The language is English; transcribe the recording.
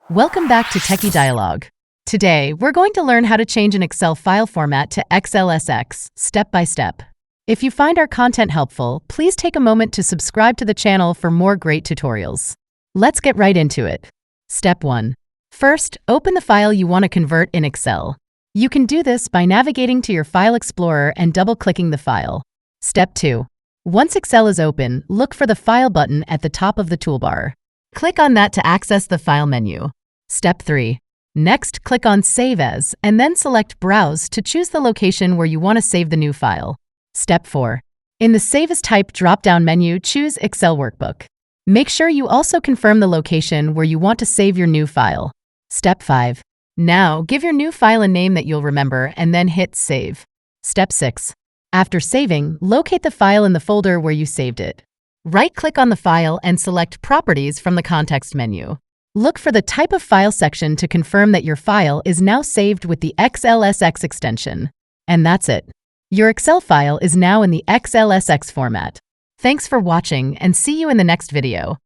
Welcome back to Techie Dialogue. Today, we're going to learn how to change an Excel file format to XLSX, step by step. If you find our content helpful, please take a moment to subscribe to the channel for more great tutorials. Let's get right into it. Step 1. First, open the file you want to convert in Excel. You can do this by navigating to your File Explorer and double-clicking the file. Step 2. Once Excel is open, look for the File button at the top of the toolbar. Click on that to access the File menu. Step 3. Next, click on Save As, and then select Browse to choose the location where you want to save the new file. Step 4. In the Save As Type drop-down menu, choose Excel Workbook. Make sure you also confirm the location where you want to save your new file. Step 5. Now, give your new file a name that you'll remember and then hit Save. Step 6. After saving, locate the file in the folder where you saved it. Right-click on the file and select Properties from the context menu. Look for the Type of File section to confirm that your file is now saved with the XLSX extension. And that's it. Your Excel file is now in the XLSX format. Thanks for watching and see you in the next video.